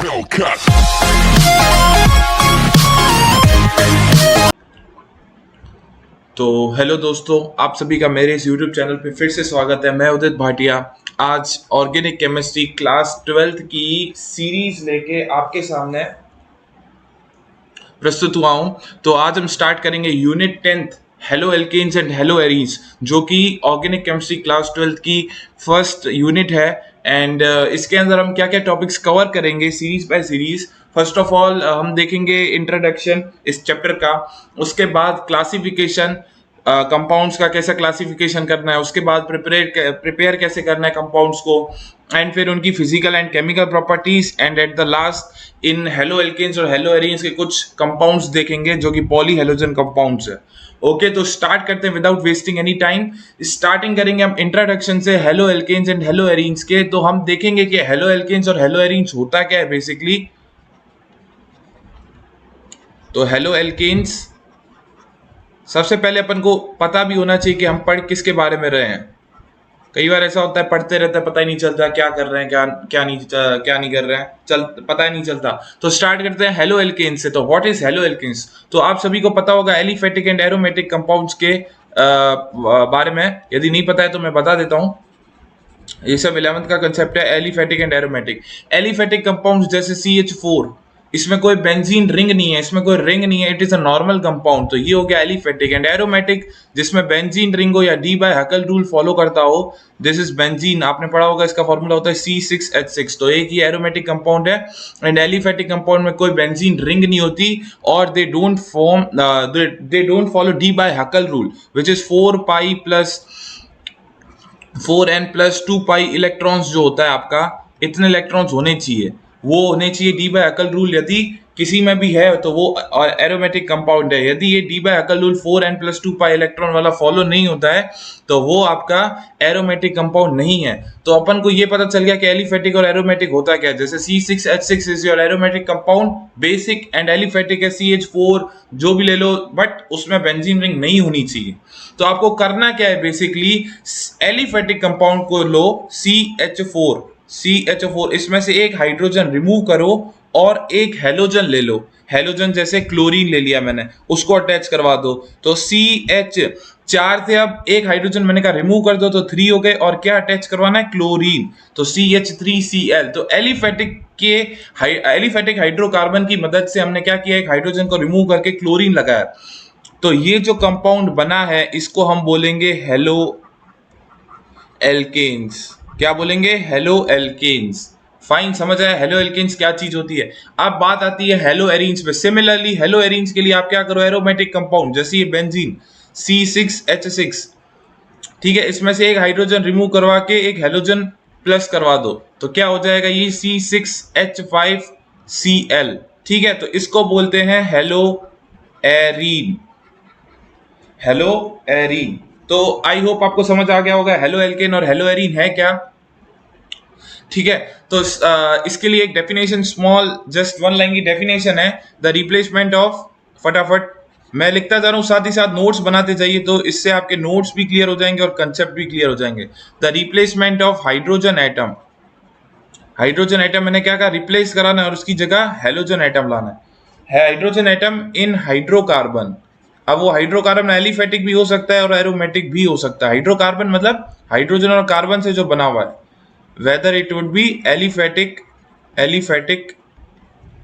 Hellcat. तो hello दोस्तों, आप सभी का मेरे इस YouTube चैनल पे फिर से स्वागत है। मैं उदित भाटिया आज ऑर्गेनिक केमिस्ट्री क्लास 12th की सीरीज लेके आपके सामने प्रस्तुत हुआ हूं। तो आज हम स्टार्ट करेंगे unit 10th haloalkanes and haloarenes, जो कि ऑर्गेनिक केमिस्ट्री क्लास 12th की फर्स्ट यूनिट है। एंड इसके अंदर हम क्या क्या टॉपिक्स कवर करेंगे series by series. First of all हम देखेंगे इंट्रोडक्शन इस चैप्टर का, उसके बाद क्लासिफिकेशन, कंपाउंड्स का कैसा क्लासिफिकेशन करना है, उसके बाद प्रिपेयर कैसे करना है कंपाउंड्स को, एंड फिर उनकी physical and chemical properties, and at the last in haloalkanes और हेलो एरीन्स के कुछ कंपाउंड्स देखेंगे जो कि पॉली हेलोजन कंपाउंड्स है। ओके, तो स्टार्ट करते हैं without wasting any time. Starting करेंगे हम इंट्रोडक्शन से haloalkanes and haloarenes के। तो हम देखेंगे कि हेलो एल्केन्स और हेलो एरीन्स होता क्या है बेसिकली। तो हेलो एल्केन्स सबसे पहले अपन को पता भी होना चाहिए कि हम पढ़ किसके बारे में रहे हैं। कई बार ऐसा होता है पढ़ते रहते हैं, पता ही नहीं चलता क्या कर रहे हैं, क्या नहीं कर रहे हैं, पता ही नहीं चलता। तो स्टार्ट करते हैं हेलो एल्केन्स से। तो व्हाट इज हेलो एल्केन्स? तो आप सभी को पता होगा एलिफेटिक एंड एरोमेटिक कंपाउंड्स के बारे में। यदि नहीं पता है तो मैं बता देता हूँ। ये सब 11th का कंसेप्ट है, aliphatic and aromatic. Aliphatic compounds जैसे CH4, इसमें कोई बेंजीन रिंग नहीं है, इसमें कोई रिंग नहीं है, it is a normal compound. तो ये हो गया एलिफेटिक। एंड एरोमेटिक जिसमें बेंजीन रिंग हो या Debye Huckel rule follow करता हो, दिस इज बेंजीन। आपने पढ़ा होगा, इसका फॉर्मूला होता है C6H6। तो एक ही एरोमेटिक कंपाउंड है। एंड एलिफेटिक कंपाउंड में कोई बेंजीन रिंग नहीं होती और they don't follow Debye Huckel rule which is 4n+2 pi electrons जो होता है आपका, इतने इलेक्ट्रॉन्स होने चाहिए, वो होने चाहिए डी बाय हकल रूल। यदि किसी में भी है तो वो एरोमेटिक कंपाउंड है। यदि ये Debye Huckel rule 4n+2 pi electron वाला फॉलो नहीं होता है तो वो आपका एरोमेटिक कंपाउंड नहीं है। तो अपन को ये पता चल गया कि एलिफेटिक और एरोमेटिक होता क्या है। जैसे C6H6 is your aromatic compound basic, and aliphatic है CH4, जो भी ले लो, बट उसमें बेंजीन रिंग नहीं होनी चाहिए। तो आपको करना क्या है बेसिकली, एलिफेटिक कंपाउंड को लो CH4, इसमें से एक हाइड्रोजन रिमूव करो और एक हेलोजन ले लो। हेलोजन जैसे क्लोरीन ले लिया मैंने, उसको अटैच करवा दो। तो CH4 थे, अब एक हाइड्रोजन मैंने कहा रिमूव कर दो तो 3 हो गए, और क्या अटैच करवाना है, क्लोरीन। तो CH3Cl। तो एलिफेटिक हाइड्रोकार्बन की मदद से हमने क्या किया, एक हाइड्रोजन को रिमूव करके क्लोरीन लगाया। तो ये जो कंपाउंड बना है इसको हम बोलेंगे हेलो एल्केन्स। क्या बोलेंगे, हेलो एल्केन्स। फाइन, समझ आया हेलो एल्केन्स क्या चीज होती है। अब बात आती है हेलो एरीन्स पे। सिमिलरली हेलो एरीन्स के लिए आप क्या करो, एरोमेटिक कंपाउंड जैसे ये बेंजीन C6H6, ठीक है, इसमें से एक हाइड्रोजन रिमूव करवा के एक हेलोजन प्लस करवा दो तो क्या हो जाएगा, ये C6H5Cl। ठीक है, तो इसको बोलते हैं हेलो एरीन। Hello arene. तो आई होप आपको समझ आ गया होगा हेलो एल्केन और हेलो एरीन है क्या। ठीक है, तो इसके लिए एक definition, small just one line की डेफिनेशन है, द रिप्लेसमेंट ऑफ, फटाफट मैं लिखता जा रहा हूँ, साथ ही साथ नोट्स बनाते जाइए, तो इससे आपके नोट्स भी क्लियर हो जाएंगे और कंसेप्ट भी क्लियर हो जाएंगे। The replacement of hydrogen atom, hydrogen atom मैंने क्या कहा, रिप्लेस कराना है और उसकी जगह हेलोजन एटम लाना है। Hydrogen atom in hydrocarbon. अब वो हाइड्रोकार्बन एलिफेटिक भी हो सकता है और एरोमेटिक भी हो सकता है। हाइड्रोकार्बन मतलब हाइड्रोजन और कार्बन से जो बना हुआ है, whether it would be aliphatic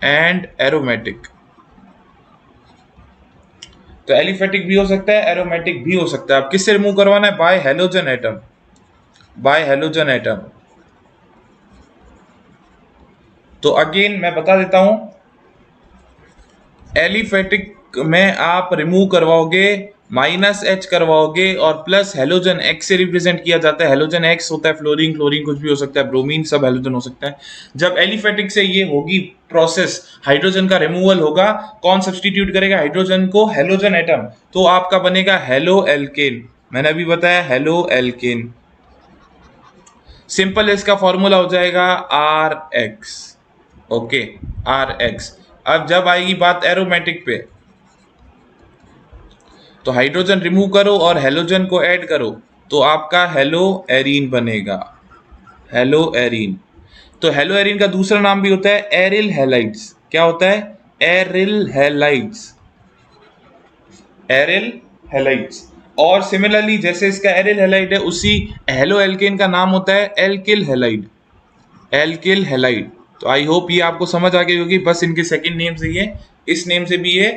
and aromatic. तो एलिफेटिक भी हो सकता है, एरोमेटिक भी हो सकता है। अब किससे रिमूव करवाना है, bye halogen atom, bye halogen atom. तो अगेन मैं बता देता हूं, एलिफेटिक में आप रिमूव करवाओगे, -H करवाओगे और प्लस हेलोजन X से रिप्रेजेंट किया जाता है। हेलोजन X होता है फ्लोरीन, क्लोरीन कुछ भी हो सकता है, ब्रोमीन, सब हेलोजन हो सकता है। जब एलिफेटिक से ये होगी प्रोसेस, हाइड्रोजन का रिमूवल होगा, कौन सब्सटीट्यूट करेगा हाइड्रोजन को, हेलोजन एटम, तो आपका बनेगा हेलो एल्केन। मैंने अभी बताया हेलो एल्केन। सिंपल इसका फॉर्मूला हो जाएगा RX। Okay, RX। अब जब आएगी बात एरोमेटिक पे, तो हाइड्रोजन रिमूव करो और हेलोजन को ऐड करो तो आपका हेलो एरीन बनेगा, हेलो एरीन। तो हेलो एरिन का दूसरा नाम भी होता है एरिल हैलाइड्स। क्या होता है? Aryl halides, aryl halides. और सिमिलरली जैसे इसका एरिल हैलाइड है, उसी हेलो एल्केन का नाम होता है एल्किल हैलाइड, एल्किल हैलाइड। तो आई होप ये आपको समझ आ गई होगी। बस इनके सेकंड नेम से ये, इस नेम से भी ये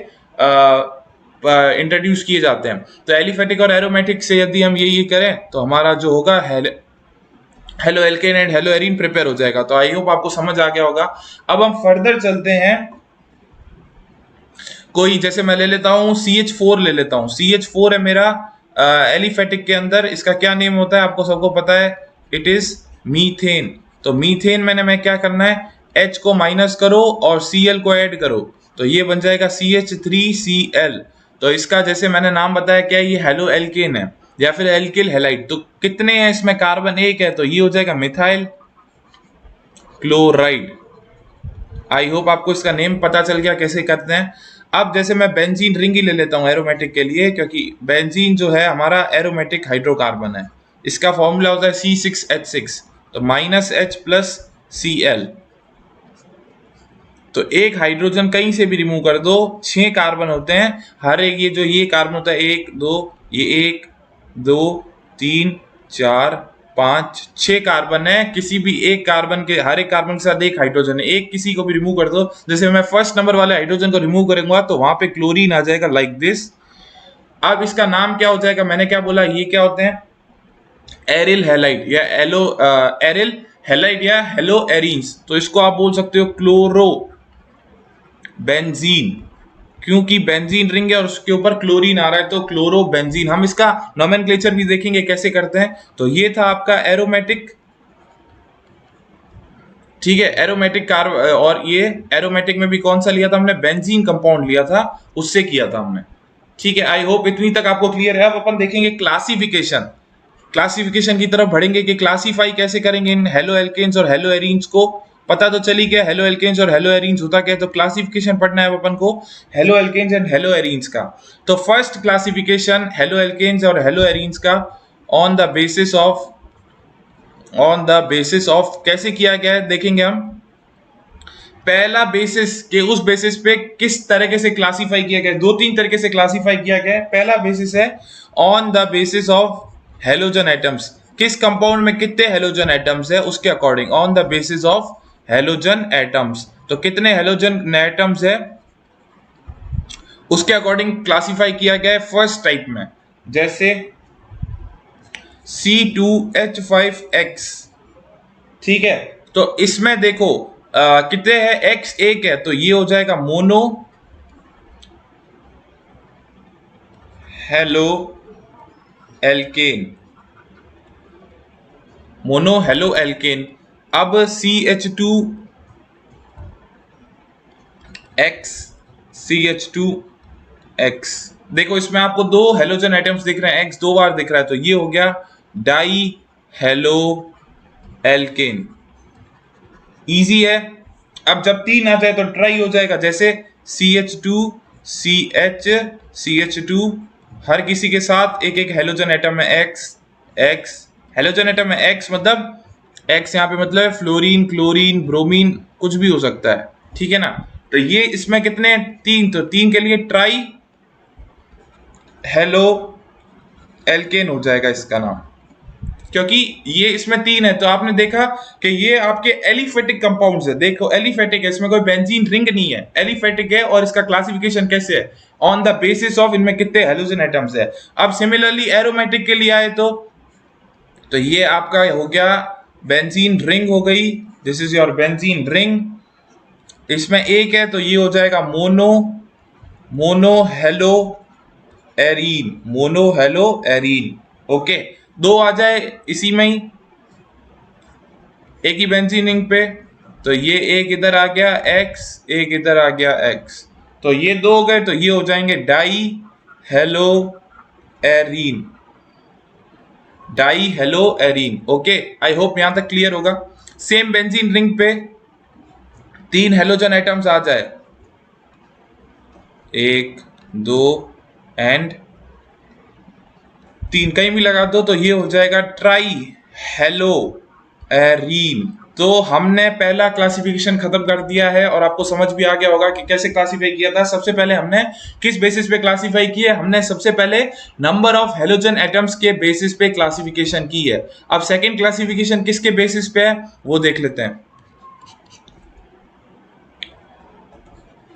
इंट्रोड्यूस किए जाते हैं। तो एलिफेटिक और एरोमेटिक से यदि हम ये करें तो हमारा जो होगा halo alkane and hello arene prepare हो जाएगा। तो आई होप आपको समझ आ गया होगा। अब हम फर्दर चलते हैं। कोई जैसे मैं ले लेता हूं CH4 ले लेता हूं। CH4 है मेरा एलिफेटिक के अंदर। इसका क्या नेम होता है आपको सबको पता है, इट इज मीथेन। तो मीथेन मैं क्या करना है, H को माइनस करो और Cl को ऐड करो, तो ये बन जाएगा CH3Cl। तो इसका जैसे मैंने नाम बताया क्या है, ये हेलो एल्केन है या फिर एल्किल हैलाइड। तो कितने हैं इसमें, कार्बन एक है, तो ये हो जाएगा मिथाइल क्लोराइड। आई होप आपको इसका नेम पता चल गया कैसे करते हैं। अब जैसे मैं बेंजीन रिंग ही ले लेता हूं एरोमेटिक के लिए, क्योंकि बेंजीन जो है हमारा एरोमेटिक हाइड्रोकार्बन है। इसका फॉर्मूला होता है C6H6, तो -H प्लस Cl। तो एक हाइड्रोजन कहीं से भी रिमूव कर दो, 6 कार्बन होते हैं। हर एक ये कार्बन होता है 1 2, ये 1 2 3 4 5 6 कार्बन है। किसी भी एक कार्बन के, हर एक कार्बन के साथ एक हाइड्रोजन है। एक किसी को भी रिमूव कर दो, जैसे मैं फर्स्ट नंबर वाले हाइड्रोजन को रिमूव करूंगा तो वहां पे क्लोरीन आ जाएगा लाइक दिस। अब इसका नाम क्या हो जाएगा, मैंने क्या बोला, ये क्या होते हैं, एरिल हैलाइड या एरिल हैलाइड या हेलो एरीन्स। तो इसको आप बोल सकते हो क्लोरो बेंजीन, क्योंकि बेंजीन रिंग है और उसके ऊपर क्लोरीन आ रहा है, तो क्लोरो बेंजीन। हम इसका नोमेनक्लेचर भी देखेंगे कैसे करते हैं। तो ये था आपका एरोमेटिक, ठीक है, एरोमेटिक कार। और ये एरोमेटिक में भी कौन सा लिया था हमने, बेंजीन कंपाउंड लिया था, उससे किया था हमने। ठीक है, आई होप इतनी तक आपको क्लियर है। अब अपन देखेंगे क्लासिफिकेशन। क्लासिफिकेशन की तरफ बढ़ेंगे कि क्लासिफाई कैसे करेंगे इन हेलो एल्केन्स और हेलो एरीन्स को। पता तो चली गया हेलो एल्केन्स और हेलो एरीन्स होता क्या है। तो क्लासिफिकेशन पढ़ना है अपन को haloalkanes and haloarenes का। तो फर्स्ट क्लासिफिकेशन हेलो एल्केन्स और हेलो एरीन्स का ऑन द बेसिस ऑफ कैसे किया गया है देखेंगे हम। पहला बेसिस के, उस बेसिस पे किस तरीके से क्लासिफाई किया गया है, 2-3 तरीके से क्लासिफाई किया गया है। पहला बेसिस है on the basis of halogen atoms, किस कंपाउंड में कितने हेलोजन एटम्स है उसके according, on the basis of halogen atoms. तो कितने हेलोजन एटम्स है उसके अकॉर्डिंग क्लासिफाई किया गया है फर्स्ट टाइप में। जैसे C2H5X, ठीक है। तो इसमें देखो कितने हैं, X एक है, तो ये हो जाएगा mono halo alkane, mono halo alkane. अब CH2X, देखो इसमें आपको 2 हेलोजन एटम्स दिख रहे हैं, X 2 बार दिख रहा है, तो ये हो गया डाई हेलो एल्केन। इजी है। अब जब 3 आ जाए तो ट्राई हो जाएगा, जैसे CH2CH, हर किसी के साथ एक एक हेलोजन एटम है, X हेलोजन एटम है, X मतलब X यहाँ पे मतलब फ्लोरीन क्लोरीन ब्रोमीन कुछ भी हो सकता है, ठीक है ना। तो ये इसमें कितने, 3, तो 3 के लिए ट्राई हेलो एल्केन हो जाएगा इसका नाम, क्योंकि ये इसमें 3 है। तो आपने देखा कि ये आपके एलिफेटिक कंपाउंड्स है। देखो एलिफेटिक है, इसमें कोई बेंजीन रिंग नहीं है, एलिफेटिक है। और इसका क्लासिफिकेशन कैसे है, ऑन द बेसिस ऑफ इनमें कितने हेलोजन एटम्स है। अब सिमिलरली एरोमेटिक के लिए आए तो ये आपका हो गया बेंजीन रिंग हो गई, this is your benzene ring. इसमें एक है तो ये हो जाएगा मोनो हेलो एरीन, ओके। 2 आ जाए इसी में ही, एक ही बेंजीन रिंग पे, तो ये एक इधर आ गया X, एक इधर आ गया X, तो ये 2 हो गए, तो ये हो जाएंगे die hello arene, okay. I hope यहां तक क्लियर होगा। सेम बेंजीन रिंग पे 3 हेलोजन एटम्स आ जाए, 1 2 एंड 3 कहीं भी लगा दो, तो ये हो जाएगा ट्राई हेलो एरीन, तो हमने पहला क्लासिफिकेशन खत्म कर दिया है और आपको समझ भी आ गया होगा कि कैसे क्लासिफाई किया था। सबसे पहले हमने किस बेसिस पे क्लासिफाई किया, हमने सबसे पहले नंबर ऑफ हेलोजन एटम्स के बेसिस पे क्लासिफिकेशन की है। अब सेकंड क्लासिफिकेशन किसके बेसिस पे है वो देख लेते हैं।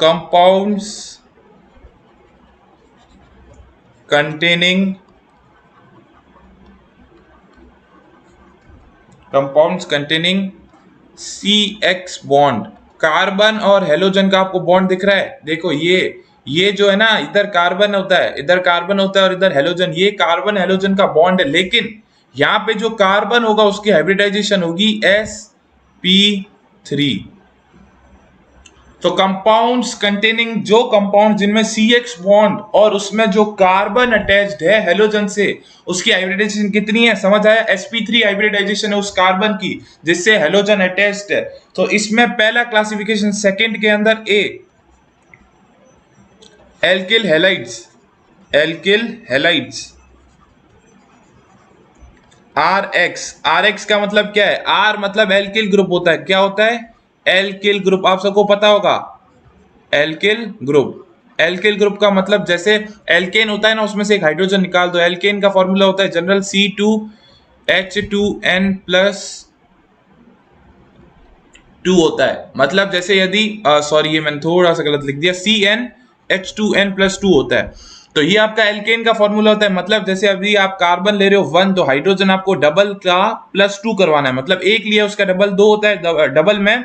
Compounds containing CX bond. Carbon और हेलोजन का आपको बॉन्ड दिख रहा है, देखो ये जो है ना, इधर कार्बन होता है, इधर कार्बन होता है और इधर हेलोजन। ये कार्बन हेलोजन का बॉन्ड है, लेकिन यहां पे जो कार्बन होगा उसकी हाइब्रिडाइजेशन होगी sp3। तो कंपाउंड्स कंटेनिंग, जो कंपाउंड जिनमें CX बॉन्ड और उसमें जो कार्बन अटैच्ड है हेलोजन से, उसकी हाइब्रिडाइजेशन कितनी है, समझ आया? sp3 हाइब्रिडाइजेशन है उस कार्बन की जिससे हेलोजन अटैच्ड है। तो इसमें पहला क्लासिफिकेशन सेकंड के अंदर ए, एल्किल हैलाइड्स। RX का मतलब क्या है? R मतलब एल्किल ग्रुप होता है। क्या होता है? Alkyl group. आप सबको पता होगा एल्किल ग्रुप का मतलब, जैसे एल्केन होता है ना, उसमें से एक हाइड्रोजन निकाल दो। एल्केन का फॉर्मूला होता है जनरल C2H2N+2 होता है। मतलब जैसे यदि सॉरी ये मैंने थोड़ा सा गलत लिख दिया, CnH2n+2 होता है। तो ये आपका एल्केन का फॉर्मूला होता है। मतलब जैसे अभी आप कार्बन ले रहे हो 1, तो हाइड्रोजन आपको डबल का +2 करवाना है। मतलब एक लिया उसका डबल 2 होता है, डबल में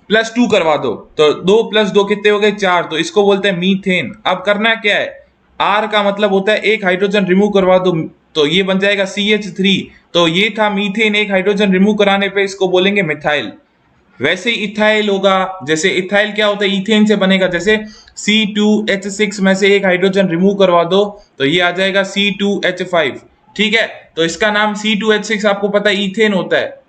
+2 करवा दो, तो 2 + 2 कितने हो गए? 4। तो इसको बोलते हैं मीथेन। अब करना क्या है, R का मतलब होता है एक हाइड्रोजन रिमूव करवा दो, तो ये बन जाएगा CH3। तो ये था मीथेन, एक हाइड्रोजन रिमूव कराने पे इसको बोलेंगे मिथाइल। वैसे ही इथाइल होगा, जैसे इथाइल क्या होता है, इथेन से बनेगा। जैसे C2H6 में से एक हाइड्रोजन रिमूव करवा दो तो ये आ जाएगा C2H5। ठीक है, तो इसका नाम C2H6 आपको पता है इथेन होता है।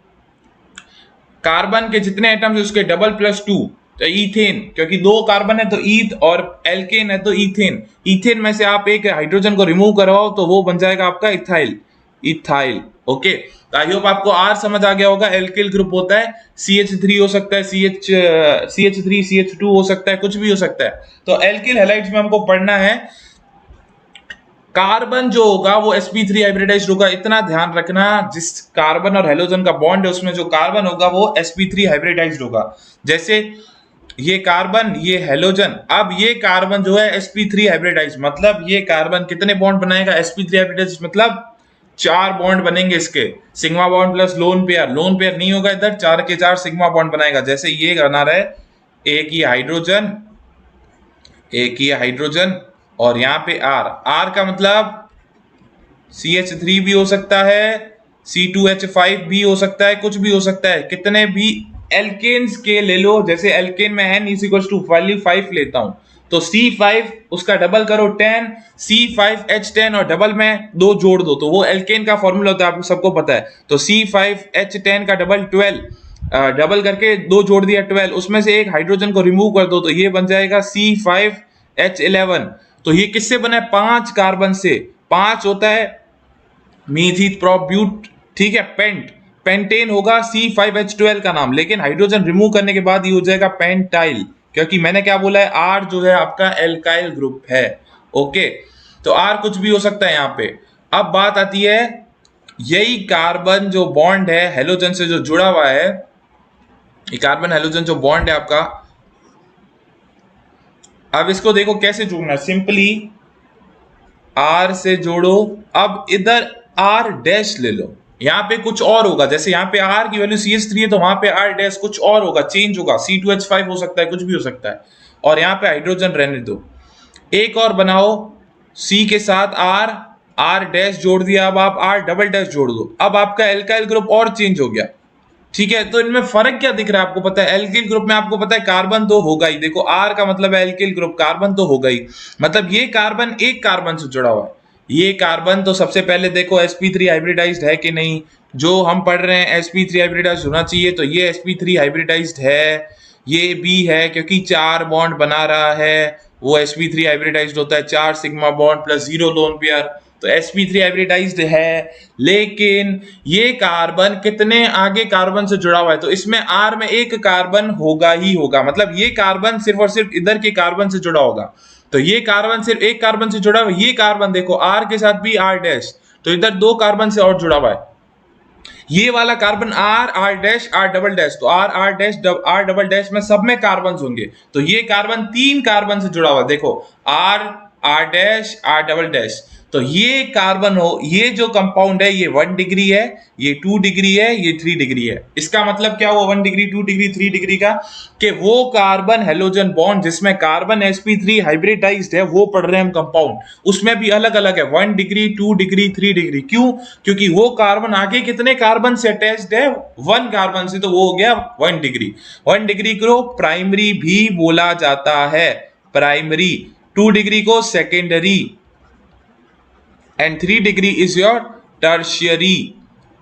कार्बन के जितने एटम्स है उसके डबल +2, तो इथेन, क्योंकि 2 कार्बन है तो ईथ, और एल्केन है तो इथेन। इथेन में से आप एक हाइड्रोजन को रिमूव करवाओ तो वो बन जाएगा आपका इथाइल। ओके, तो आई होप आपको आर समझ आ गया होगा। एल्किल ग्रुप होता है, CH3 हो सकता है, CH3 CH2 हो सकता है, कुछ भी हो सकता है। तो एल्किल हैलाइड्स में हमको पढ़ना है कार्बन जो होगा वो sp3 हाइब्रिडाइज्ड होगा। इतना ध्यान रखना, जिस कार्बन और हेलोजन का बॉन्ड है उसमें जो कार्बन होगा वो sp3 हाइब्रिडाइज्ड होगा। जैसे ये कार्बन, ये हेलोजन, अब ये कार्बन जो है sp3 हाइब्रिडाइज्ड, मतलब ये कार्बन कितने बॉन्ड बनाएगा? sp3 हाइब्रिडाइज्ड मतलब 4 बॉन्ड बनेंगे इसके, sigma bond plus lone pair. Lone pair नहीं होगा इधर, 4 के 4 सिग्मा बॉन्ड बनाएगा। जैसे ये बना रहा है, एक ही हाइड्रोजन और यहाँ पे R का मतलब CH3 भी हो सकता है, C2H5 भी हो सकता है, कुछ भी हो सकता है। कितने भी एल्केन्स के ले लो, जैसे एल्केन में n = 5 लेता हूं, तो C5 उसका डबल करो 10, C5H10 और डबल में 2 जोड़ दो, तो वो एल्केन का फॉर्मूला होता है, आपको सबको पता है। तो C5H10 का डबल 12, डबल करके 2 जोड़ दिया 12, उसमें से एक हाइड्रोजन को रिमूव कर दो तो ये बन जाएगा C5H11। तो ये किससे बना है? 5 कार्बन से। 5 होता है मीथिल प्रोब्यूट, ठीक है, पेंटेन होगा C5H12 का नाम, लेकिन हाइड्रोजन रिमूव करने के बाद ये हो जाएगा पेंटाइल, क्योंकि मैंने क्या बोला है, R जो है आपका एल्काइल ग्रुप है। ओके, तो R कुछ भी हो सकता है यहाँ पे। अब बात आती है, यही कार्बन जो बॉन्ड है हेलोजन से जो जुड़ा हुआ है, ये कार्बन हेलोजन जो बॉन्ड है आपका, अब इसको देखो कैसे जोड़ना है। सिंपली R से जोड़ो, अब इधर R' ले लो, यहाँ पे कुछ और होगा। जैसे यहाँ पे R की वैल्यू CH3 है तो वहां पे R' कुछ और होगा, चेंज होगा, C2H5 हो सकता है, कुछ भी हो सकता है। और यहाँ पे हाइड्रोजन रहने दो, एक और बनाओ C के साथ R' जोड़ दिया, अब आप R" जोड़ दो, अब आपका एल्काइल ग्रुप और चेंज हो गया। ठीक है, तो इनमें फर्क क्या दिख रहा है आपको पता है? एल्किल ग्रुप में आपको पता है कार्बन तो होगा ही, देखो R का मतलब है एल्किल ग्रुप, कार्बन तो होगा ही, मतलब ये कार्बन एक कार्बन से जुड़ा हुआ है। ये कार्बन तो सबसे पहले देखो sp3 हाइब्रिडाइज्ड है कि नहीं, जो हम पढ़ रहे हैं sp3 हाइब्रिडाइज्ड होना चाहिए, तो ये sp3 हाइब्रिडाइज्ड है, ये भी है क्योंकि 4 बॉन्ड बना रहा है, वो sp3 हाइब्रिडाइज्ड होता है, 4 sigma bond plus 0 lone pair. तो sp3 हाइब्रिडाइज्ड है, लेकिन ये कार्बन कितने आगे कार्बन से जुड़ा हुआ है, तो इसमें R में एक कार्बन होगा ही होगा, मतलब ये कार्बन सिर्फ और सिर्फ इधर के कार्बन से जुड़ा होगा। तो ये कार्बन सिर्फ एक कार्बन से जुड़ा हुआ है, ये कार्बन देखो R के साथ भी R डैश, तो इधर दो कार्बन से और जुड़ा हुआ है। ये वाला carbon R dash R double dash, तो R dash R double dash में सब में कार्बन होंगे, तो ये कार्बन तीन कार्बन से जुड़ा हुआ, देखो R dash R double dash. तो ये कार्बन हो, ये जो कंपाउंड है ये 1 डिग्री है, ये 2 डिग्री है, ये 3 डिग्री है। इसका मतलब क्या हुआ 1 डिग्री 2 डिग्री 3 डिग्री का, कि वो कार्बन हेलोजन बॉन्ड जिसमें कार्बन sp3 हाइब्रिडाइज्ड है वो पढ़ रहे हैं हम कंपाउंड, उसमें भी अलग अलग है 1 डिग्री 2 डिग्री 3 डिग्री। क्यों? क्योंकि वो कार्बन आगे कितने कार्बन से अटैच्ड है, 1 कार्बन से, तो वो हो गया 1 डिग्री। 1 डिग्री को प्राइमरी भी बोला जाता है, प्राइमरी। 2 डिग्री को secondary, and 3 degree is your tertiary.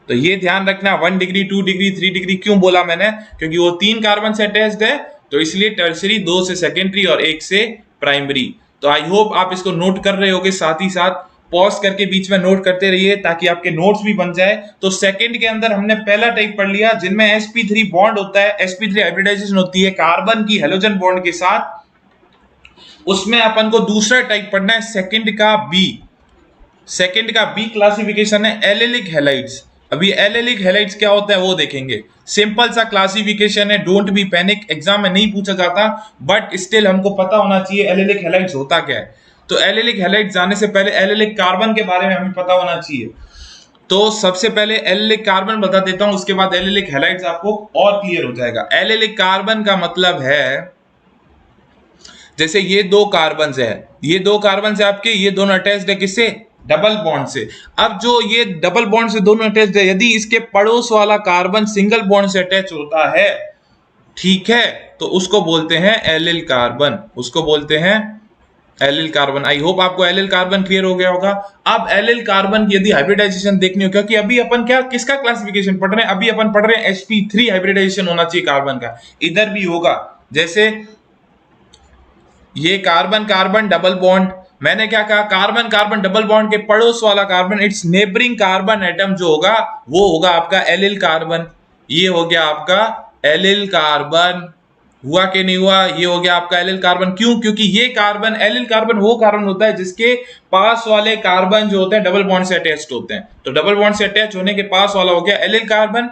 तो ये ध्यान रखना, 1 डिग्री 2 डिग्री 3 डिग्री क्यों बोला मैंने, क्योंकि वो 3 कार्बन से अटैच्ड है, तो इसलिए टर्शियरी, 2 से सेकेंडरी और 1 से प्राइमरी। तो आई होप आप इसको नोट कर रहे होगे, साथ ही साथ पॉज करके बीच में नोट करते रहिए ताकि आपके नोट्स भी बन जाए। तो सेकंड के अंदर हमने पहला टाइप पढ़ लिया जिनमें sp3 बॉन्ड होता है, sp3 हाइब्रिडाइजेशन होती है कार्बन की हेलोजन बॉन्ड के साथ, उसमें अपन को दूसरा टाइप पढ़ना है सेकंड का बी। सेकंड का बी क्लासिफिकेशन है एलिलिक हैलाइड्स। अभी एलिलिक हैलाइड्स क्या होता है वो देखेंगे, सिंपल सा क्लासिफिकेशन है, डोंट बी पैनिक, एग्जाम में नहीं पूछा जाता, बट स्टिल हमको पता होना चाहिए एलिलिक हैलाइड्स होता क्या है। तो एलिलिक हैलाइड्स जाने से पहले एलिलिक कार्बन के बारे में हमें पता होना चाहिए। तो सबसे पहले एलिलिक कार्बन बता देता हूं, उसके बाद एलिलिक हैलाइड्स आपको और क्लियर हो जाएगा। एलिलिक कार्बन का मतलब है जैसे ये दो कार्बन है, ये दो कार्बन से आपके, ये दोनों अटैच्ड है किससे, डबल बॉन्ड से। अब जो ये डबल बॉन्ड से दोनों अटैच्ड है, यदि इसके पड़ोस वाला कार्बन सिंगल बॉन्ड से अटैच होता है, ठीक है, तो उसको बोलते हैं एलिल कार्बन, उसको बोलते हैं एलिल कार्बन। आई होप आपको एलिल कार्बन क्लियर हो गया होगा। अब एलिल कार्बन की यदि हाइब्रिडाइजेशन देखनी हो, क्योंकि अभी अपन क्या किसका क्लासिफिकेशन पढ़ रहे हैं, अभी अपन पढ़ रहे हैं sp3 हाइब्रिडाइजेशन होना चाहिए कार्बन का, इधर भी होगा। जैसे ये कार्बन कार्बन डबल बॉन्ड, मैंने क्या कहा, कार्बन कार्बन डबल बॉन्ड के पड़ोस वाला carbon, it's neighbouring carbon atom जो होगा वो होगा आपका एलिल कार्बन। ये हो गया आपका एलिल कार्बन, हुआ कि नहीं हुआ, ये हो गया आपका एलिल कार्बन। क्यों? क्योंकि ये कार्बन, एलिल कार्बन वो कार्बन होता है जिसके पास वाले कार्बन जो होते हैं डबल बॉन्ड से अटैच्ड होते हैं, तो डबल बॉन्ड से अटैच होने के पास वाला हो गया एलिल कार्बन।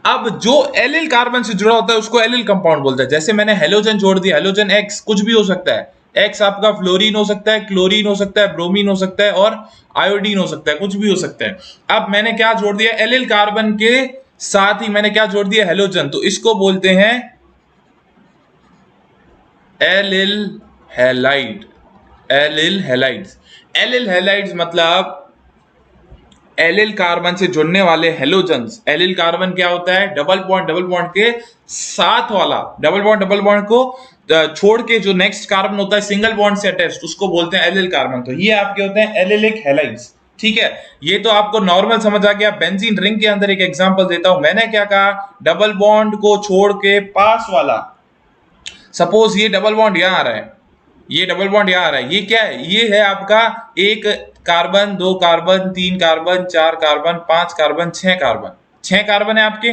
अब जो एलिल कार्बन से जुड़ा होता है उसको एलिल कंपाउंड बोलते हैं। जैसे मैंने हेलोजन जोड़ दिया, हेलोजन एक्स, कुछ भी हो सकता है, एक्स आपका फ्लोरीन हो सकता है, क्लोरीन हो सकता है, ब्रोमीन हो सकता है और आयोडीन हो सकता है, कुछ भी हो सकता है। अब मैंने क्या जोड़ दिया, एलिल कार्बन के साथ ही मैंने क्या जोड़ दिया, हेलोजन, तो इसको बोलते हैं allyl halide. Allyl halides, allyl halides मतलब एलिल कार्बन से जुड़ने वाले हेलोजन्स। एलिल कार्बन क्या होता है, डबल बॉन्ड के साथ वाला, डबल बॉन्ड को छोड़ के जो नेक्स्ट कार्बन होता है सिंगल बॉन्ड से अटैच्ड, उसको बोलते हैं एलिल कार्बन। तो ये आपके होते हैं एलिलिक हैलाइड्स, ठीक है। ये तो आपको नॉर्मल समझ आ गया। बेंजीन रिंग के अंदर एक एग्जांपल देता हूं, मैंने क्या कहा, डबल बॉन्ड को छोड़ के पास वाला, सपोज ये डबल बॉन्ड यहां आ रहा है, ये डबल बॉन्ड यहां आ रहा है, ये क्या है, ये है आपका एक कार्बन, दो कार्बन, तीन कार्बन, चार कार्बन, पांच कार्बन, छह कार्बन, छह कार्बन है आपके।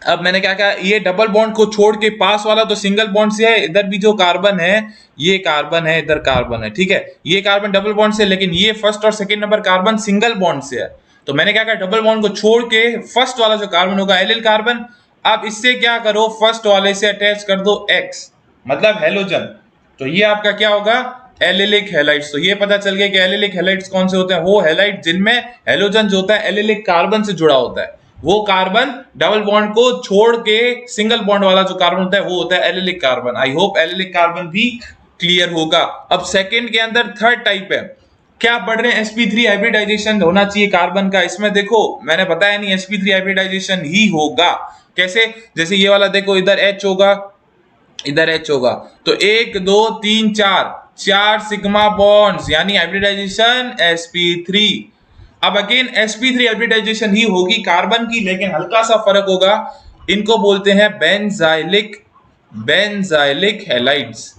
अब मैंने क्या कहा, ये डबल बॉन्ड को छोड़ के पास वाला तो सिंगल बॉन्ड से है, इधर भी जो कार्बन है ये कार्बन है, इधर कार्बन है, ठीक है। ये कार्बन डबल बॉन्ड से, लेकिन ये फर्स्ट और second number carbon single bond से है। तो मैंने क्या कहा, डबल बॉन्ड को छोड़ के फर्स्ट वाला जो कार्बन होगा एलिल कार्बन। अब इससे क्या करो, फर्स्ट वाले से अटैच कर दो एक्स, मतलब हेलोजन, तो ये आपका क्या होगा, एलिलिक हैलाइड्स। तो ये पता चल गया कि एलिलिक हैलाइड्स कौन से होते हैं, वो हैलाइड जिनमें हेलोजन जो होता है एलिलिक कार्बन से जुड़ा होता है, वो कार्बन डबल बॉन्ड को छोड़ के सिंगल बॉन्ड वाला जो कार्बन होता है वो होता है allylic carbon. I hope allylic carbon भी क्लियर होगा। अब सेकंड के अंदर थर्ड टाइप है, क्या पढ़ रहे हैं, sp3 हाइब्रिडाइजेशन होना चाहिए कार्बन का। इसमें देखो मैंने बताया नहीं, sp3 हाइब्रिडाइजेशन ही होगा। कैसे, जैसे ये वाला देखो, इधर H होगा, इधर H होगा, तो 1 2 3 4 चार सिग्मा बॉन्ड्स, यानी हाइब्रिडाइजेशन sp3। अब अगेन sp3 हाइब्रिडाइजेशन ही होगी कार्बन की, लेकिन हल्का सा फर्क होगा, इनको बोलते हैं बेंजाइलिक हैलाइड्स।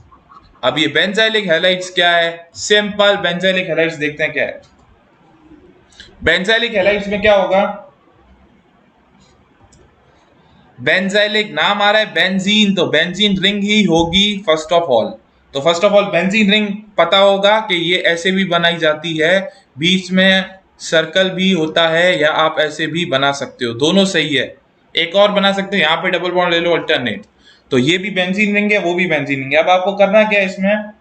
अब ये बेंजाइलिक हैलाइड्स क्या है? सिंपल बेंजाइलिक हैलाइड्स देखते हैं क्या है। बेंजाइलिक हैलाइड्स में क्या होगा? बेंजाइलिक नाम आ रहा है बेंजीन, तो बेंजीन रिंग ही होगी फर्स्ट ऑफ ऑल। तो first of all benzene ring पता होगा कि ये ऐसे भी बनाई जाती है, बीच में सर्कल भी होता है, या आप ऐसे भी बना सकते हो, दोनों सही है। एक और बना सकते हो, यहाँ पे डबल बॉन्ड ले लो अल्टरनेट। तो ये भी बेंजीन रिंग है, वो भी बेंजीन रिंग है। अब आपको करना क्या है इसमें?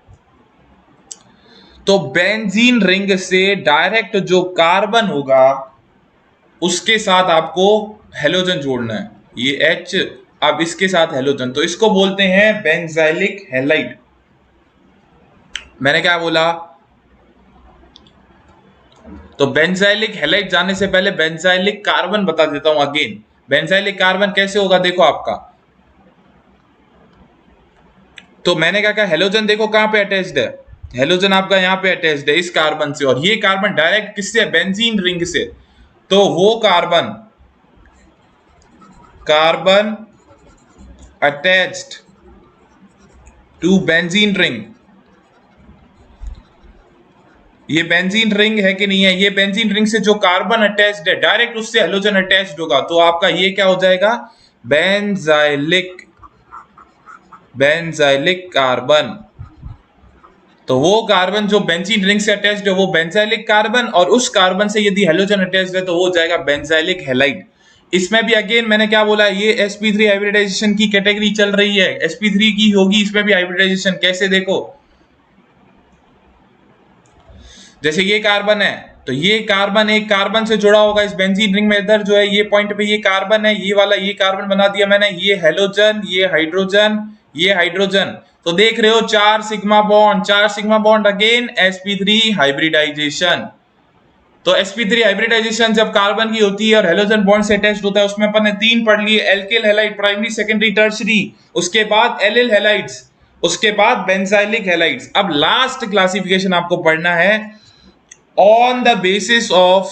तो बेंजीन रिंग से डायरेक्ट जो कार्बन होगा उसके साथ आपको हेलोजन जोड़ना है, ये H, अब इसके साथ हेलोजन, तो इसको बोलते हैं बेंजाइलिक हैलाइड। मैंने क्या बोला? तो बेंजाइलिक हैलाइड जाने से पहले बेंजाइलिक कार्बन बता देता हूं अगेन। बेंजाइलिक कार्बन कैसे होगा देखो आपका, तो मैंने क्या कहा, हेलोजन देखो कहां पे अटैच्ड है, हेलोजन आपका यहां पे अटैच्ड है इस कार्बन से, और ये कार्बन डायरेक्ट किससे? बेंजीन रिंग से। तो वो carbon attached to benzene ring, ये बेंजीन रिंग है कि नहीं है? ये बेंजीन रिंग से जो कार्बन अटैच्ड है डायरेक्ट उससे हेलोजन अटैच्ड होगा, तो आपका ये क्या हो जाएगा? Benzylic carbon. तो वो कार्बन जो बेंजीन रिंग से अटैच्ड है वो बेंजाइलिक कार्बन, और उस कार्बन से यदि हेलोजन अटैच्ड है तो वो हो जाएगा बेंजाइलिक हैलाइड। इसमें भी अगेन मैंने क्या बोला, ये sp3 हाइब्रिडाइजेशन की कैटेगरी चल रही है, sp3 की होगी इसमें भी हाइब्रिडाइजेशन। कैसे देखो, जैसे ये कार्बन है, तो ये कार्बन एक कार्बन से जुड़ा होगा इस बेंजीन रिंग में, इधर जो है ये पॉइंट पे ये कार्बन है, ये वाला ये कार्बन बना दिया मैंने, ये हेलोजन, ये हाइड्रोजन, ये हाइड्रोजन। तो देख रहे हो 4 sigma bond, 4 sigma bond, again sp3 hybridisation. तो sp3 हाइब्रिडाइजेशन जब कार्बन की होती है और हेलोजन बॉन्ड से अटैच्ड होता है, उसमें अपन ने 3 पढ़ लिए, alkyl halide, primary, secondary, tertiary, उसके बाद एलिल हैलाइड्स, उसके बाद बेंजाइलिक हैलाइड्स। अब लास्ट क्लासिफिकेशन आपको पढ़ना है ऑन द बेसिस ऑफ,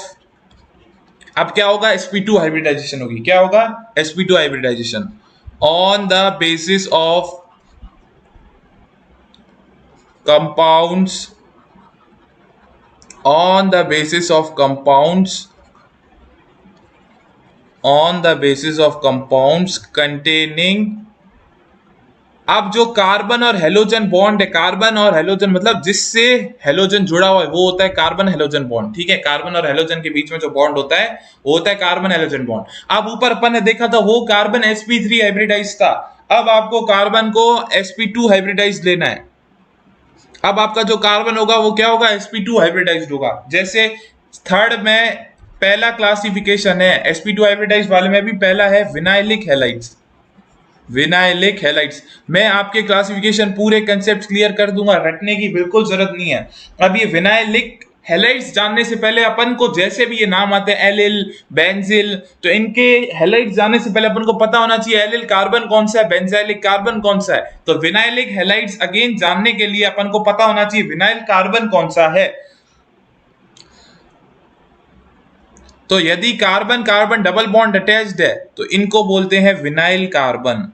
अब क्या होगा? sp2 हाइब्रिडाइजेशन होगी। क्या होगा? sp2 hybridisation on the basis of compounds, on the basis of compounds containing, अब जो कार्बन और हेलोजन बॉन्ड है, कार्बन और हेलोजन मतलब जिससे हेलोजन जुड़ा हुआ है वो होता है कार्बन हेलोजन बॉन्ड, ठीक है? कार्बन और हेलोजन के बीच में जो बॉन्ड होता है वो होता है कार्बन हेलोजन बॉन्ड। अब ऊपर अपन ने देखा था वो कार्बन sp3 हाइब्रिडाइज था, अब आपको कार्बन को sp2 हाइब्रिडाइज लेना है। अब आपका जो कार्बन होगा वो क्या होगा? sp2 हाइब्रिडाइज्ड होगा। जैसे थर्ड में पहला क्लासिफिकेशन है sp2 हाइब्रिडाइज्ड वाले में भी पहला है विनाइलिक हैलाइड्स, विनाइलिक हैलाइड्स। मैं आपके क्लासिफिकेशन पूरे कंसेप्ट क्लियर कर दूंगा, रटने की बिल्कुल जरूरत नहीं है। अब ये विनाइलिक हैलाइड्स जानने से पहले अपन को, जैसे भी ये नाम आते हैं एलिल, बेंजिल, तो इनके हैलाइड्स जानने से पहले अपन को पता होना चाहिए एलिल कार्बन कौन सा है, बेंजाइलिक कार्बन कौन सा है। तो विनाइलिक हैलाइड्स अगेन जानने के लिए अपन को पता होना चाहिए विनाइल कार्बन कौन सा है। तो यदि carbon carbon double bond attached है तो इनको बोलते हैं विनाइल कार्बन,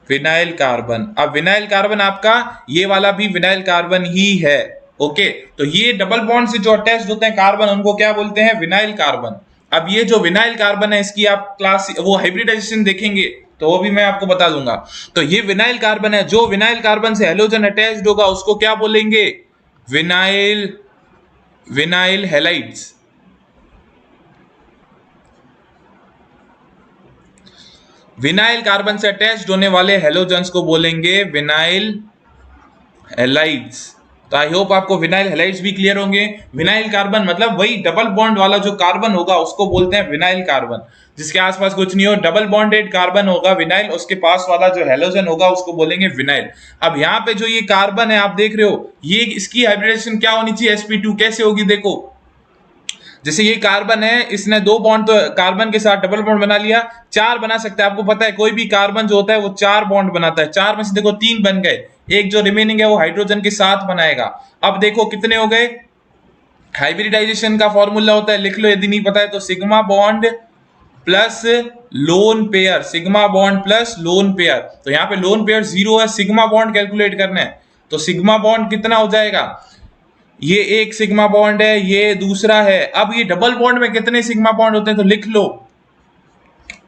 विनाइल कार्बन। अब विनाइल कार्बन आपका ये वाला भी विनाइल कार्बन ही है, ओके? तो ये डबल बॉन्ड से जो अटैच्ड होते हैं कार्बन उनको क्या बोलते हैं? Vinyl carbon. अब ये जो विनाइल कार्बन है इसकी आप क्लास वो हाइब्रिडाइजेशन देखेंगे तो वो भी मैं आपको बता दूंगा। तो ये विनाइल कार्बन है, जो विनाइल कार्बन से हेलोजन अटैच्ड होगा उसको क्या बोलेंगे? Vinyl halides. विनाइल कार्बन से अटैच्ड होने वाले हेलोजन्स को बोलेंगे विनाइल हैलाइड्स। तो आई होप आपको विनाइल हैलाइड्स भी क्लियर होंगे। विनाइल कार्बन मतलब वही डबल बॉन्ड वाला जो कार्बन होगा उसको बोलते हैं विनाइल कार्बन, जिसके आसपास कुछ नहीं हो, डबल बॉन्डेड कार्बन होगा विनाइल, उसके पास वाला जो हेलोजन होगा उसको बोलेंगे विनाइल। अब यहाँ पे जो ये कार्बन है आप देख रहे हो, ये इसकी हाइब्रिडेशन क्या होनी चाहिए? sp2। कैसे होगी देखो, जैसे ये कार्बन है, इसने 2 बॉन्ड तो कार्बन के साथ डबल बॉन्ड बना लिया, 4 बना सकता है। आपको पता है कोई भी कार्बन जो होता है वो 4 बॉन्ड बनाता है, 4 में से देखो 3 बन गए, एक जो रिमेनिंग है वो हाइड्रोजन के साथ बनाएगा। अब देखो कितने हो गए? हाइब्रिडाइजेशन का फॉर्मूला होता है, लिख लो यदि नहीं पता है तो, sigma bond plus lone pair, sigma bond plus lone pair. तो यहाँ पे लोन पेयर 0 है, सिग्मा बॉन्ड कैलकुलेट करना है। तो सिग्मा बॉन्ड कितना हो जाएगा, ये एक सिग्मा बॉन्ड है, ये दूसरा है। अब ये डबल बॉन्ड में कितने सिग्मा बॉन्ड होते हैं, तो लिख लो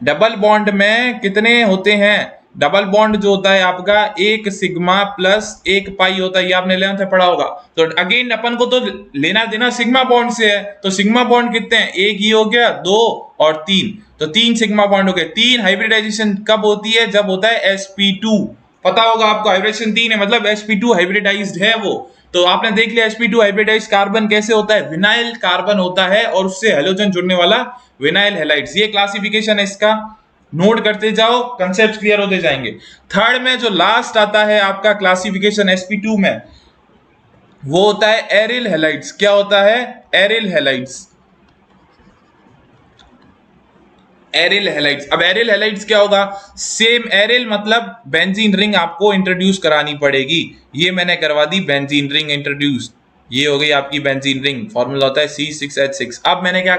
डबल बॉन्ड में कितने होते हैं। डबल बॉन्ड जो होता है आपका एक सिग्मा प्लस एक पाई होता है, ये आपने 11th में पढ़ा होगा। तो अगेन अपन को तो लेना देना सिग्मा बॉन्ड से है, तो सिग्मा बॉन्ड कितने हैं, एक ही हो गया, दो और तीन, तो तीन सिग्मा बॉन्ड हो गए। तीन हाइब्रिडाइजेशन कब होती है, जब होता है sp2। पता होगा आपको हाइब्रिडेशन 3 है, मतलब sp2 हाइब्रिडाइज्ड है वो। तो आपने देख लिया sp2 हाइब्रिडाइज्ड कार्बन कैसे होता है, विनाइल कार्बन होता है और उससे हेलोजन जुड़ने वाला विनाइल हैलाइड्स। ये क्लासिफिकेशन है इसका, नोट करते जाओ, कंसेप्ट क्लियर होते जाएंगे। थर्ड में जो लास्ट आता है आपका क्लासिफिकेशन sp2 में, वो होता है एरिल हैलाइड्स। क्या होता है, एरिल हैलाइड्स। एरिल हैलाइड्स, अब एरिल हैलाइड्स क्या होगा, सेम एरिल मतलब बेंजीन रिंग आपको इंट्रोड्यूस करानी पड़ेगी। ये मैंने करवा दी बेंजीन रिंग इंट्रोड्यूस, ये हो गई आपकी बेंजीन रिंग, फॉर्मूला होता है C6H6। अब मैंने क्या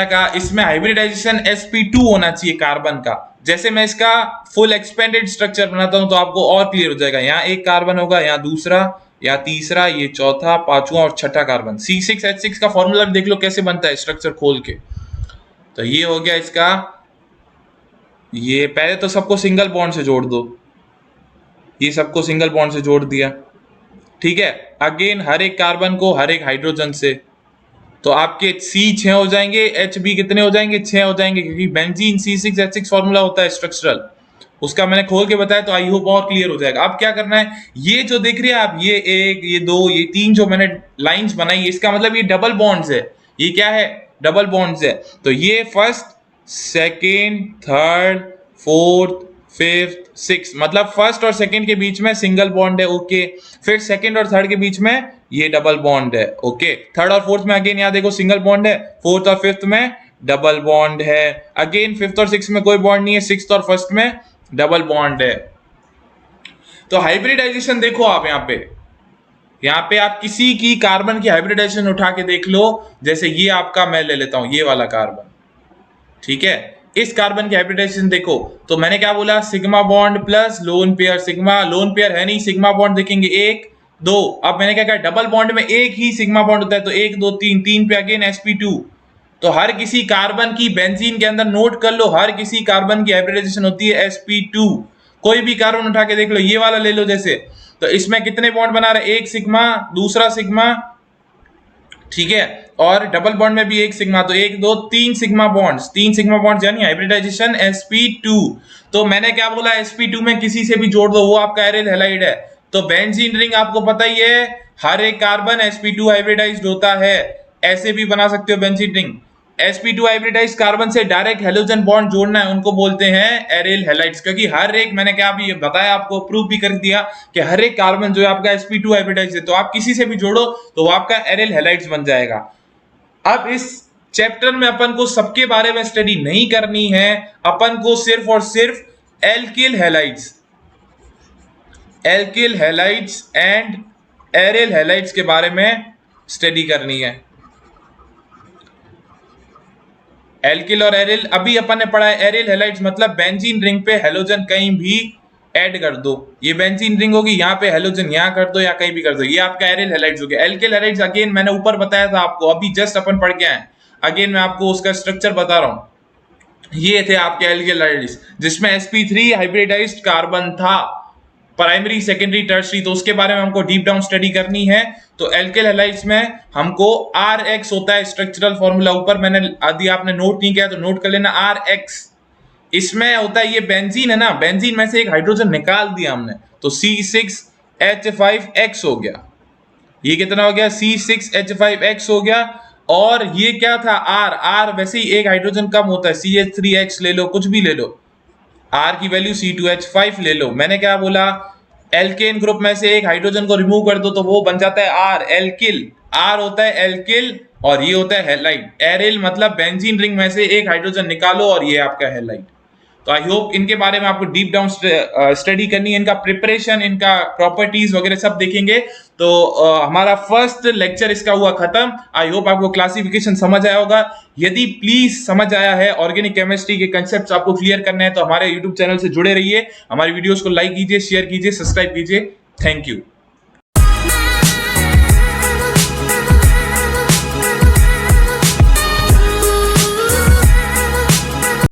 कहा, इसमें हाइब्रिडाइजेशन sp2 होना चाहिए कार्बन का। जैसे मैं इसका फुल एक्सपेंडेड स्ट्रक्चर बनाता हूं तो आपको और क्लियर हो जाएगा। यहाँ एक कार्बन होगा, यहाँ दूसरा, या तीसरा, ये चौथा, पांचवा और छठा कार्बन। C6H6 का फॉर्मूला देख लो कैसे बनता है, स्ट्रक्चर खोल के। तो ये हो गया इसका, ये पहले तो सबको सिंगल बॉन्ड से जोड़ दो, ये सबको सिंगल बॉन्ड से जोड़ दिया, ठीक है। अगेन हर एक कार्बन को हर एक हाइड्रोजन से, तो आपके C 6 हो जाएंगे, HB कितने हो जाएंगे, 6 हो जाएंगे, क्योंकि बेंजीन C6H6 फॉर्मूला होता है स्ट्रक्चरल, उसका मैंने खोल के बताया। तो आई होप और क्लियर हो जाएगा। अब क्या करना है, ये जो देख रहे हैं आप, ये एक, ये दो, ये तीन जो मैंने लाइंस बनाई है, इसका मतलब ये डबल बॉन्ड्स है। ये क्या है, डबल बॉन्ड्स है। तो ये first, second, third, fourth, fifth, six, मतलब फर्स्ट और सेकेंड के बीच में सिंगल बॉन्ड है, ओके। फिर सेकेंड और थर्ड के बीच में ये डबल बॉन्ड है, ओके। थर्ड और फोर्थ में अगेन यहाँ देखो सिंगल बॉन्ड है, फोर्थ और फिफ्थ में डबल बॉन्ड है, अगेन फिफ्थ और सिक्स में कोई बॉन्ड नहीं है, सिक्स और फर्स्ट में डबल बॉन्ड है। तो हाइब्रिडाइजेशन देखो आप यहाँ पे आप किसी की कार्बन की हाइब्रिडाइजेशन उठा के देख लो। जैसे ये आपका मैं ले लेता हूं, ये वाला कार्बन, ठीक है। इस कार्बन की हाइब्रिडाइजेशन देखो, तो मैंने क्या बोला, sigma bond plus lone pair. Sigma lone pair है नहीं, सिग्मा बॉन्ड देखेंगे एक दो। अब मैंने क्या कहा, डबल बॉन्ड में एक ही सिग्मा बॉन्ड होता है, तो एक दो तीन, तीन पे अगेन sp2। तो हर किसी कार्बन की बेंजीन के अंदर नोट कर लो, हर किसी कार्बन की हाइब्रिडाइजेशन होती है sp2। कोई भी कार्बन उठा के देख लो, ये वाला ले लो जैसे, तो इसमें कितने बॉन्ड बना रहे, एक सिग्मा, दूसरा सिग्मा, ठीक है, और डबल बॉन्ड में भी एक सिग्मा, तो एक दो तीन सिग्मा बॉन्ड्स, तीन सिग्मा बॉन्ड्स, यानी हाइब्रिडाइजेशन sp2। तो मैंने क्या बोला, sp2 में किसी से भी जोड़ दो, वो आपका एरिल हैलाइड है। तो बेंजीन रिंग आपको पता ही है, हर एक कार्बन sp2 हाइब्रिडाइज्ड होता है। ऐसे भी बना सकते हो benzene ring. sp2 hybridised carbon से डायरेक्ट हेलोजन बॉन्ड जोड़ना है, उनको बोलते हैं एरिल हैलाइड्स। क्योंकि हर एक, मैंने क्या अभी बताया आपको, प्रूव भी कर दिया कि हर एक कार्बन जो है आपका sp2 हाइब्रिडाइज्ड है, तो आप किसी से भी जोड़ो तो वो आपका एरिल हैलाइड्स बन जाएगा। अब इस चैप्टर में अपन को सबके बारे में स्टडी नहीं करनी है, अपन को सिर्फ और सिर्फ alkyl halides and aryl halides के बारे में स्टडी करनी है। एल्किल और एरिल अभी अपन ने पढ़ा है। एरिल हैलाइड्स मतलब बेंजीन रिंग पे हेलोजन कहीं भी ऐड कर दो, ये बेंजीन रिंग होगी, यहाँ पे हेलोजन यहाँ कर दो या कहीं भी कर दो, ये आपका एरिल हैलाइड्स हो गया। एल्किल हैलाइड्स अगेन मैंने ऊपर बताया था आपको, अभी जस्ट अपन पढ़ के आए, अगेन मैं आपको उसका स्ट्रक्चर बता रहा हूँ। ये थे आपके एल्किल हैलाइड्स, जिसमें sp3 हाइब्रिडाइज्ड कार्बन था, प्राइमरी, सेकेंडरी, टर्सरी, तो उसके बारे में हमको डीप डाउन स्टडी करनी है। तो एल्किल हैलाइड्स में हमको Rx होता है स्ट्रक्चरल फॉर्मूला, ऊपर मैंने यदि आपने नोट नहीं किया तो नोट कर लेना, Rx। इसमें होता है, ये बेंजीन है ना, बेंजीन में से एक हाइड्रोजन निकाल दिया हमने, तो C6H5X हो गया। ये कितना हो गया, C6H5X हो गया। और ये क्या था, R वैसे ही एक हाइड्रोजन कम होता है, CH3X ले लो, कुछ भी ले लो, R की वैल्यू C2H5 ले लो। मैंने क्या बोला, एल्केन ग्रुप में से एक हाइड्रोजन को रिमूव कर दो तो वो बन जाता है R, एल्किल। R होता है एल्किल और ये होता है हैलाइड। एरिल मतलब बेंजीन रिंग में से एक हाइड्रोजन निकालो और ये आपका हैलाइड। तो आई होप इनके बारे में आपको डीप डाउन स्टडी करनी है, इनका प्रिपरेशन, इनका प्रॉपर्टीज वगैरह सब देखेंगे। तो हमारा फर्स्ट लेक्चर इसका हुआ खत्म। आई होप आपको क्लासिफिकेशन समझ आया होगा। यदि प्लीज समझ आया है, ऑर्गेनिक केमिस्ट्री के कंसेप्ट आपको क्लियर करने हैं, तो हमारे यूट्यूब चैनल से जुड़े रहिए, हमारी वीडियोस को लाइक कीजिए, शेयर कीजिए, सब्सक्राइब कीजिए। Thank you.